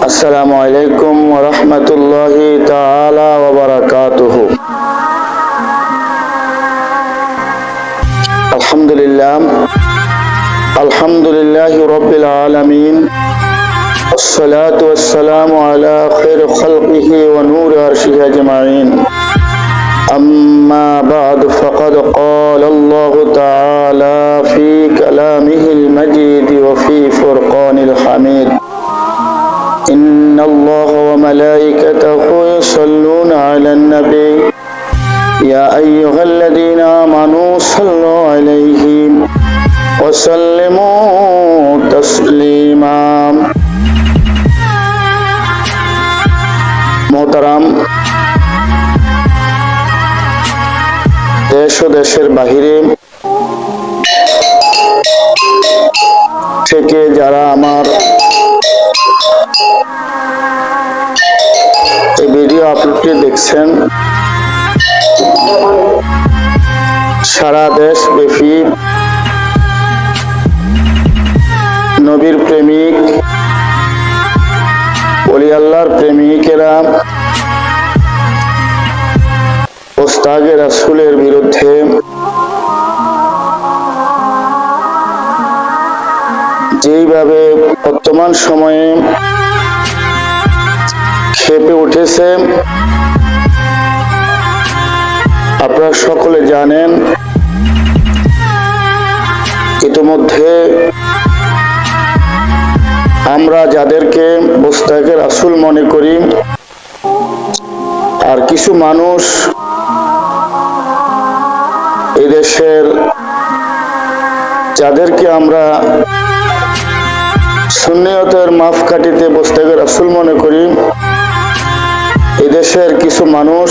আসসালামু আলাইকুম ওয়া রাহমাতুল্লাহি তাআলা ওয়া বারাকাতুহু। আলহামদুলিল্লাহি রাব্বিল আলামিন। والصلاة والسلام على خير خلقه ونور عرشه أجمعين. أما بعد فقد قال الله تعالى في كلامه المجيد وفي فرقان الحميد: إن الله وملائكته يصلون على النبي يا أيها الذين آمنوا صلوا عليه وسلموا تسليما। মোহতারাম, দেশ ও দেশের বাহিরে থেকে যারা আমার এই ভিডিও আপলোডটি দেখছেন, সারা দেশ ব্যাপী নবীর প্রেমিক, ওলি আল্লাহর প্রেমিকেরা ওস্তাদে রাসূলের বিরুদ্ধে যেইভাবে বর্তমান সময়ে খেপে উঠেছে, আপনারা সকলে জানেন। ইতিমধ্যে আমরা যাদেরকে ওস্তাদে রাসূল মনে করি, আর কিছু মানুষ এই দেশের যাদেরকে আমরা সুন্নিয়তের মাপকাঠিতে ওস্তাদে রাসূল মনে করি, এই দেশের কিছু মানুষ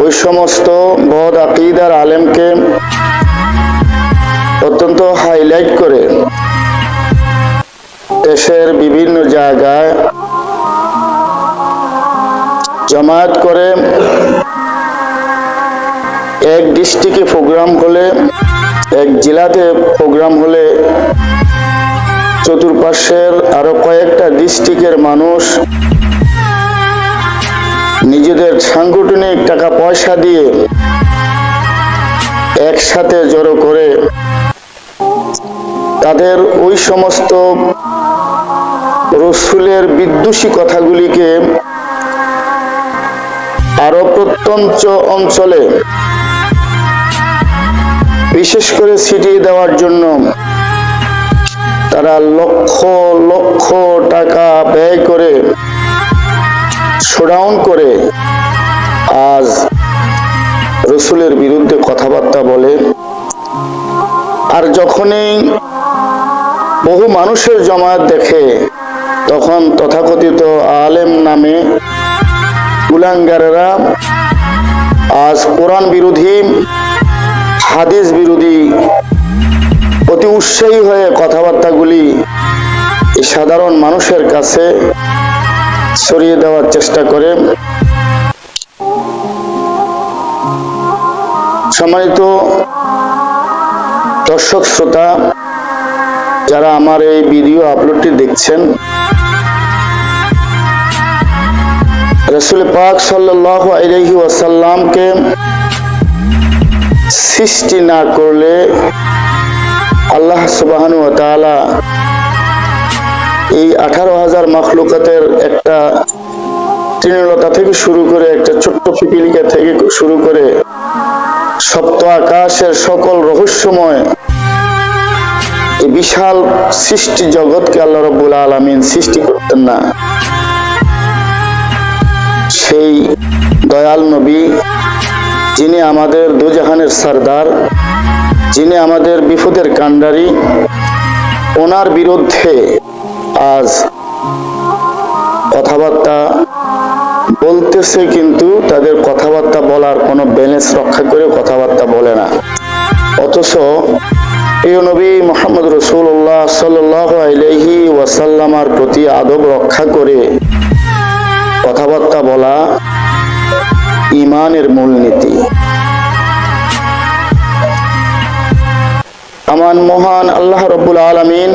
ওই সমস্ত বদ আকীদার আলেমকে অত্যন্ত হাইলাইট করে দেশের বিভিন্ন জায়গায় জামায়াত করে। এক ডিস্ট্রিক্টে প্রোগ্রাম হলে, এক জেলাতে প্রোগ্রাম হলে, চতুর্পাশের আরো কয়েকটা ডিস্ট্রিক্টের মানুষ নিজেদের সাংগঠনিক টাকা পয়সা দিয়ে একসাথে জড়ো করে তাদের ওই সমস্ত রসুলের বিদ্বেষী কথাগুলিকে আরো প্রত্যন্ত অঞ্চলে বিশেষ করে ছিটিয়ে দেওয়ার জন্য তারা লক্ষ লক্ষ টাকা ব্যয় করে শোডাউন করে আজ রসুলের বিরুদ্ধে কথাবার্তা বলে। আর যখনই বহু মানুষের জমায়েত দেখে, তখন তথাকথিত আলেম নামে কুলাঙ্গারেরা আজ কোরআন বিরোধী, হাদিস বিরোধী অতি উৎসাহী হয়ে কথাবার্তাগুলি সাধারণ মানুষের কাছে ছড়িয়ে দেওয়ার চেষ্টা করে। সম্মানিত দর্শক শ্রোতা, যারা আমার এই ভিডিও আপলোডটি দেখছেন, রাসূল পাক সাল্লাল্লাহু আলাইহি ওয়াসাল্লামকে সৃষ্টি না করলে আল্লাহ সুবহানাহু ওয়া তাআলা এই 18,000 মাখলুকাতের একটা তৃণলতা থেকে শুরু করে, একটা ছোট্ট পিপিলিকা থেকে শুরু করে সপ্ত আকাশের সকল রহস্যময় এই বিশাল সৃষ্টি জগৎকে আল্লাহ রাব্বুল আলামিন সৃষ্টি করতেন না। সেই দয়াল নবী, যিনি আমাদের দুজাহানের সরদার, যিনি আমাদের বিপদের কান্ডারি, ওনার বিরুদ্ধে আজ কথাবার্তা বলতেছে, কিন্তু তাদের কথাবার্তা বলার কোনো ব্যালেন্স রক্ষা করে কথাবার্তা বলে না। অথচ প্রিয় নবী মুহাম্মদ রাসূলুল্লাহ সাল্লাল্লাহু আলাইহি ওয়াসাল্লামের প্রতি আদব রক্ষা করে কথাবার্তা বলা ঈমানের মূলনীতি। আমার মহান আল্লাহ রাব্বুল আলামিন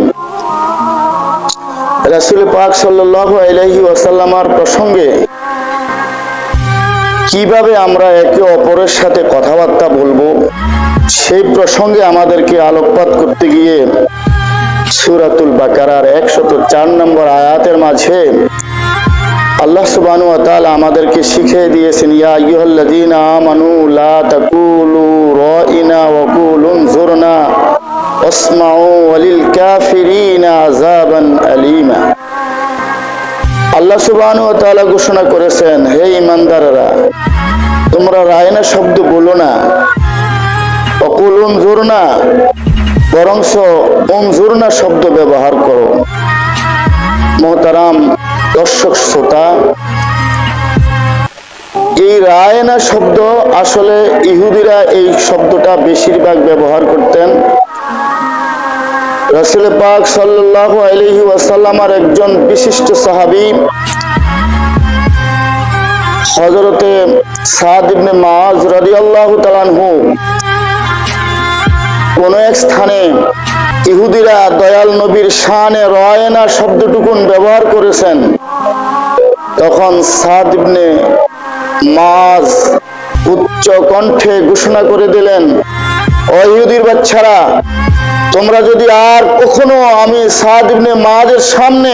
রাসূল পাক সাল্লাল্লাহু আলাইহি ওয়াসাল্লামের প্রসঙ্গে কিভাবে আমরা একে অপরের সাথে কথাবার্তা বলবো, সেই প্রসঙ্গে আমাদেরকে আলোকপাত করতে গিয়ে সূরাতুল বাকারার 104 নম্বর আয়াতের মাঝে আল্লাহ সুবহানাহু ওয়া তাআলা আমাদেরকে শিখিয়ে দিয়েছেন, ইয়া আইয়ুহাল্লাযীনা আমানু লা তাকুলু রাইনা ওয়া কুলু উনজুরনা ওয়াসমাউ ওয়ালিল কাফিরিনা আযাবান আলীমা। আল্লাহ সুবহানাহু ওয়া তাআলা ঘোষণা করেছেন, হে ঈমানদাররা, তোমরা রায়না শব্দ বলো না, ওয়া কুলু উনজুরনা, বরংস উনজুরনা শব্দ ব্যবহার করো। মুহতারাম দর্শক শ্রোতা, এই রায়না শব্দ আসলে ইহুদিরা এই শব্দটা বেশিরভাগ ব্যবহার করতেন। রাসূল পাক সাল্লাল্লাহু আলাইহি ওয়াসাল্লামের একজন বিশিষ্ট সাহাবী হযরতে সাদ ইবনে মুআয রাদিয়াল্লাহু তাআলা আনহু কোন এক স্থানে ইহুদিরা দয়াল নবীর শানে রায়না শব্দটুকুন ব্যবহার করেছেন। তখন সাদ ইবনে মুআয উচ্চ কণ্ঠে ঘোষণা করে দিলেন, ও ইহুদির বাচ্চারা, তোমরা যদি আর কখনো আমি সাদ ইবনে মুআযের সামনে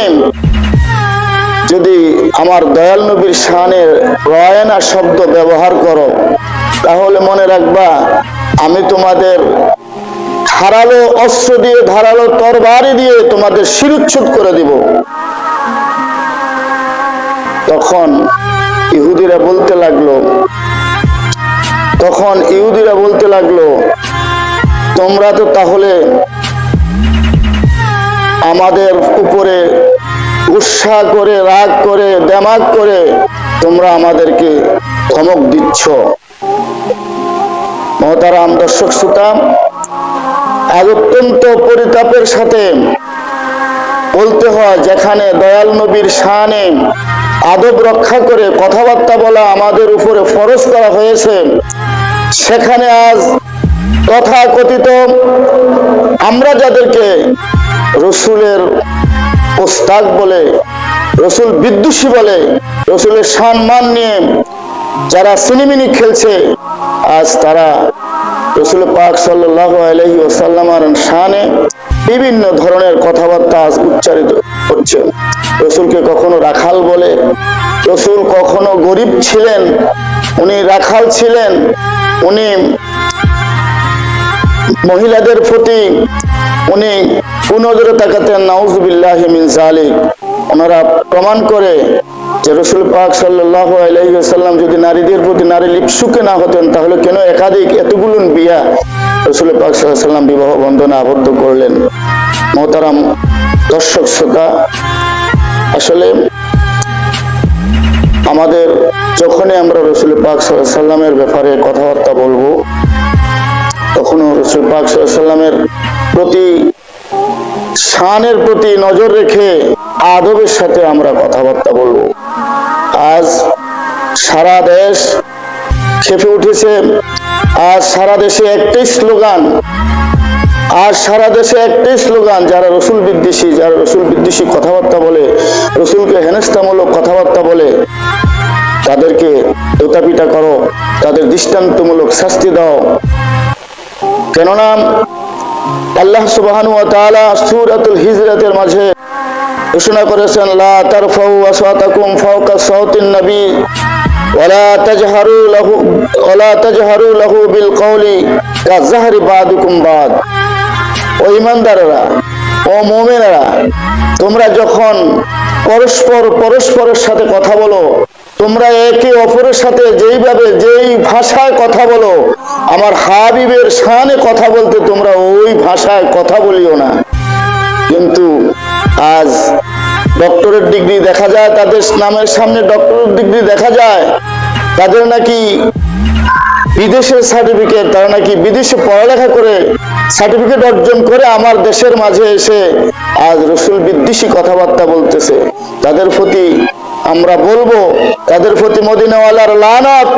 যদি আমার দয়াল নবীর শানে রায়না শব্দ ব্যবহার করো, তাহলে মনে রাখবা আমি তোমাদের ধারালো অস্ত্র দিয়ে, ধারালো তরবারি দিয়ে তোমাদের শিরোচ্ছেদ করে দিব। তখন ইহুদিরা বলতে লাগলো, তোমরা তো তাহলে আমাদের উপরে গুসা করে, রাগ করে, দেমাগ করে তোমরা আমাদেরকে ধমক দিচ্ছ। মুহতারাম দর্শক শ্রোতা, আজ অত্যন্ত পরিতাপের সাথে বলতে হয়, যেখানে দয়াল নবীর শানে আদব রক্ষা করে কথাবার্তা বলা আমাদের উপরে ফরজ করা হয়েছে, সেখানে আজ তথাকথিত আমরা যাদেরকে রসুলের ওস্তাদ বলে, রসুল বিদ্বেষী বলে, রসুলের সম্মান নিয়ে যারা সিনেমিনি খেলছে, আজ তারা রাসূল পাক সাল্লাল্লাহু আলাইহি ওয়াসাল্লামের শানে বিভিন্ন ধরনের কথাবার্তা উচ্চারিত করছে। রসুলকে কখনো রাখাল বলে, রসুল কখনো গরিব ছিলেন, উনি রাখাল ছিলেন, উনি মহিলাদের প্রতি উনি কুনজরে তাকাতেন, নাউযুবিল্লাহি মিন যালিক। ওনারা প্রমাণ করে যে রাসূল পাক সাল্লাল্লাহু আলাইহি ওয়াসাল্লাম যদি নারীদের প্রতি নারী লিপ্সুকে না হতেন, তাহলে কেন একাধিক এতগুলো বিয়া রাসূল পাক সাল্লাল্লাহু আলাইহি ওয়াসাল্লাম বিবাহ বন্ধনে আবদ্ধ করলেন। মুহতারাম দর্শক শ্রোতা, আসলে আমাদের যখনই আমরা রাসূল পাক সাল্লাল্লাহু আলাইহি ওয়াসাল্লামের ব্যাপারে কথাবার্তা বলবো, তখনও রাসূল পাক সাল্লাল্লাহু আলাইহি ওয়াসাল্লামের প্রতি শানের প্রতি নজর রেখে আদবের সাথে আমরা কথাবার্তা বলবো। আজ সারা দেশ খেপে উঠেছে, আজ সারা দেশে একটাই স্লোগান, যারা রসুল বিদ্বেষী কথাবার্তা বলে, রসুলকে হেনস্থামূলক কথাবার্তা বলে, তাদেরকে দোতাপিটা করো, তাদের দৃষ্টান্তমূলক শাস্তি দাও। কেননা আল্লাহ সুবহানাহু ওয়া তাআলা সূরাতুল হিজরাতের মাঝে ঘোষণা করেছেন, লা তারফাউ আসওয়াতাকুম ফাওকা সাওতিন নবী ওয়ালা তাজহারু লাহু বিল কওলি কাযাহরি বাদুকুম বাদ। ও ঈমানদাররা, ও মুমিনেরা, তোমরা যখন পরস্পরের সাথে কথা বলো, তোমরা একে অপরের সাথে যেই ভাষায় কথা বলো, আমার হাবিবের শানে কথা বলতে তোমরা ওই ভাষায় কথা বলিও না। কিন্তু আজ ডক্টরেট ডিগ্রি দেখা যায়, তাদের নামের সামনে ডক্টরেট ডিগ্রি দেখা যায়, তাদের নাকি বিদেশের সার্টিফিকেট, তারা নাকি বিদেশে পড়ালেখা করে সার্টিফিকেট অর্জন করে আমার দেশের মাঝে এসে আজ রসুল বিদ্বেষী কথাবার্তা বলতেছে। তাদের প্রতি আমরা বলবো, তাদের প্রতি মদিনাওয়ালার লানত,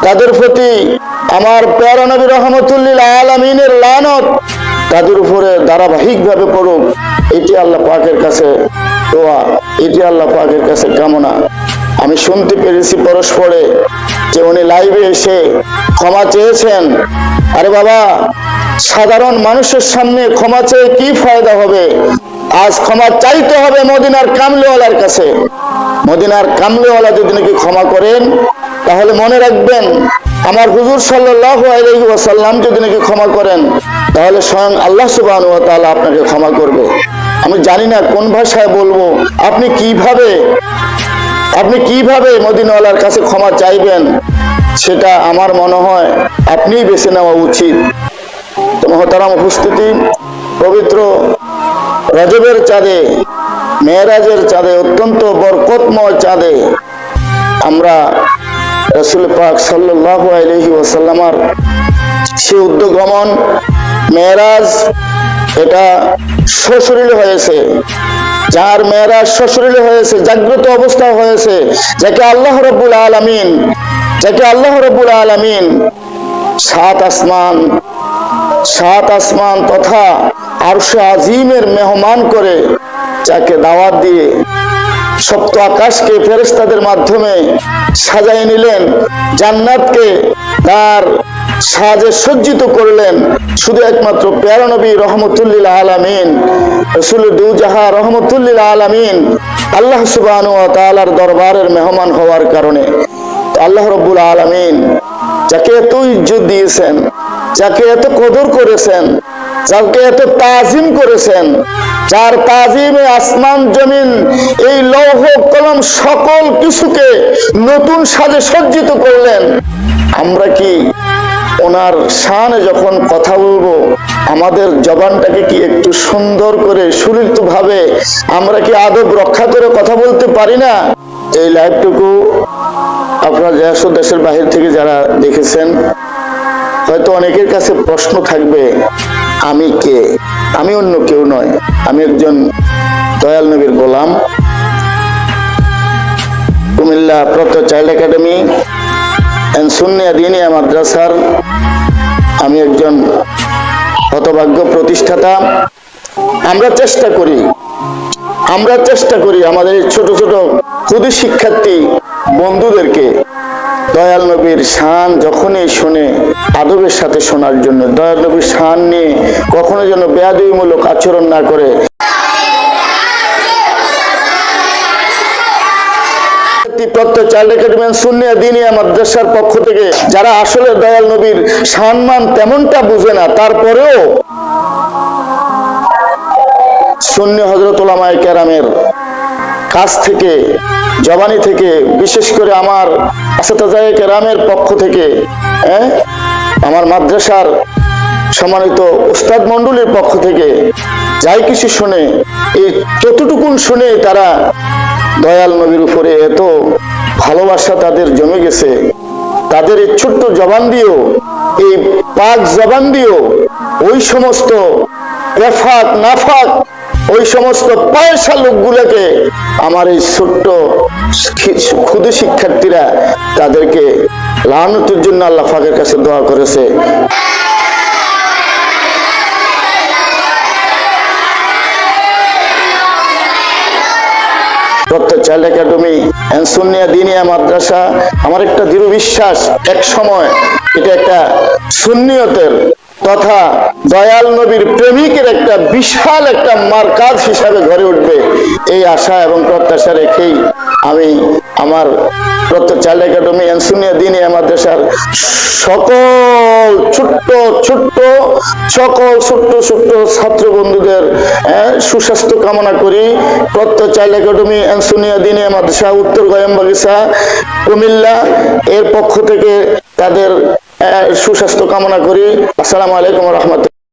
তাদের প্রতি আমার প্যারা নবী রহমতুল্লিল আলামিনের লানত। তাদের উপরে ধারাবাহিকভাবে পড়ুক, এটি আল্লাহ পাকের কাছে দোয়া, এটি আল্লাহ পাকের কাছে কামনা। আমি শুনতে পেরেছি পরস্পরে যে উনি লাইভে এসে ক্ষমা চেয়েছেন। আরে বাবা, সাধারণ মানুষের সামনে ক্ষমা চেয়ে কি ফায়দা হবে? আজ ক্ষমা চাইতে হবে মদিনার কামলিওয়ালার কাছে। মদিনার কামলিওয়ালা যদি নাকি ক্ষমা করেন, তাহলে মনে রাখবেন আমার হুজুর সাল্লাল্লাহু আলাইহি ওয়াসাল্লাম যদি নাকি ক্ষমা করেন, তাহলে স্বয়ং আল্লাহ সুবহানাহু ওয়া তাআলা আপনাকে ক্ষমা করবে। আমি জানি না কোন ভাষায় বলবো, আপনি কিভাবে মদিনাওয়ালার কাছে ক্ষমা চাইবেন, সেটা আমার মনে হয় আপনিই বেছে নেওয়া উচিত। মহতারাম উপস্থিতি, পবিত্র রজবের চাঁদে, মেরাজের চাঁদে, অত্যন্ত বরকতময় চাঁদে আমরা রাসূল পাক সাল্লাল্লাহু আলাইহি ওয়াসাল্লামের সে উদ্যগমন মেরাজ, এটা সশরীরে হয়েছে। যার মেরাজ সশরীরে হয়েছে, জাগ্রত অবস্থা হয়েছে, যাকে আল্লাহ রাব্বুল আলামিন সাত আসমান তথা আরশে আজিমের মেহমান করে, যাকে দাওয়াত দিয়ে সপ্ত আকাশকে ফেরেশতাদের মাধ্যমে সাজায় নিলেন, জান্নাতকে তার সাজে সজ্জিত করলেন, শুধু একমাত্র প্যারা নবী রহমতুল লিল আলামিন, রাসূল দুজাহা রহমতুল লিল আলামিন আল্লাহ সুবহানাহু ওয়া তাআলার দরবারের মেহমান হওয়ার কারণে আল্লাহ রাব্বুল আলামিন যাকে এত ইজ্জত দিয়েছেন, যাকে এত কদর করেছেন, যাকে এত তাজিম করেছেন, যার তাজিমে আসমান জমিন এই লৌহ কলম সকল কিছুকে নতুন সাজে সজ্জিত করলেন। আমরা কি ওনার শানে যখন কথা বলবো, আমাদের জবানটাকে কি একটু সুন্দর করে সুলিত ভাবে আমরা কি আদব রক্ষা করে কথা বলতে পারি না? এই লাইভটুকু আপনারা দেশের বাহির থেকে যারা দেখেছেন, হয়তো অনেকের কাছে প্রশ্ন থাকবে, আমি কে? আমি অন্য কেউ নয়, আমি একজন দয়াল নবীর গোলাম। কুমিল্লা প্রত্যয় চাইল্ড একাডেমি এন্ড সুন্নিয়া দিনিয়া মাদ্রাসার আমি একজন হতভাগ্য প্রতিষ্ঠাতা। আমরা চেষ্টা করি আমাদের ছোট ছোট ক্ষুদে শিক্ষার্থী বন্ধুদেরকে দয়াল নবীর শান যখনই শুনে আদবের সাথে শোনার জন্য, দয়াল নবীর শান নিয়ে কখনো যেন বেয়াদবিমূলক আচরণ না করে। প্রত্যয় চাইল্ড একাডেমি সুন্নিয়া দিনিয়া মাদ্রাসার পক্ষ থেকে যারা আসলে দয়াল নবীর সম্মান তেমনটা বুঝে না, তারপরেও সুন্নি হযরত উলামায়ে কেরামের কাছ থেকে, জবানি থেকে, বিশেষ করে আমার আসাতাজায়ে কেরামের পক্ষ থেকে, আমার মাদ্রাসার সম্মানিত উস্তাদ মণ্ডলীর পক্ষ থেকে যাই কিছু শুনে, এই যতটুকুন শুনে তারা দয়াল নবীর উপরে এত ভালোবাসা তাদের জমে গেছে, তাদের এই ছোট্ট জবান দিয়েও, এই পাক জবান দিয়েও ওই সমস্ত বেফাক নাফাক, ওই সমস্ত পয়সা লোকগুলোকে আমার এই ছোট্ট ক্ষুদে শিক্ষার্থীরা তাদেরকে লানতের জন্য আল্লাহ পাকের কাছে দোয়া করেছে। প্রত্যয় চাইল্ড একাডেমি এন্ড সুন্নিয়া দিনিয়া মাদ্রাসা, আমার একটা দৃঢ় বিশ্বাস, এক সময় এটা একটা সুন্নিয়তের তথা দয়াল নবীর প্রেমিকের একটা বিশাল একটা মারকাজ হিসাবে গড়ে উঠবে, এই আশা এবং প্রত্যাশা রেখেই আমি আমার প্রত্যয় চাইল্ড একাডেমি এন্ড সুন্নিয়া দিনিয়া মাদ্রাসার সকল ছোট্ট ছাত্র বন্ধুদের সুস্বাস্থ্য কামনা করি। প্রত্যয় চাইল্ড একাডেমি এন্ড সুন্নিয়া দিনিয়া মাদ্রাসা উত্তর গয়ামবাগিচা কুমিল্লা এর পক্ষ থেকে তাদের সুস্বাস্থ্য কামনা করি। আসসালামু আলাইকুম ওয়া রাহমাতুল্লাহ।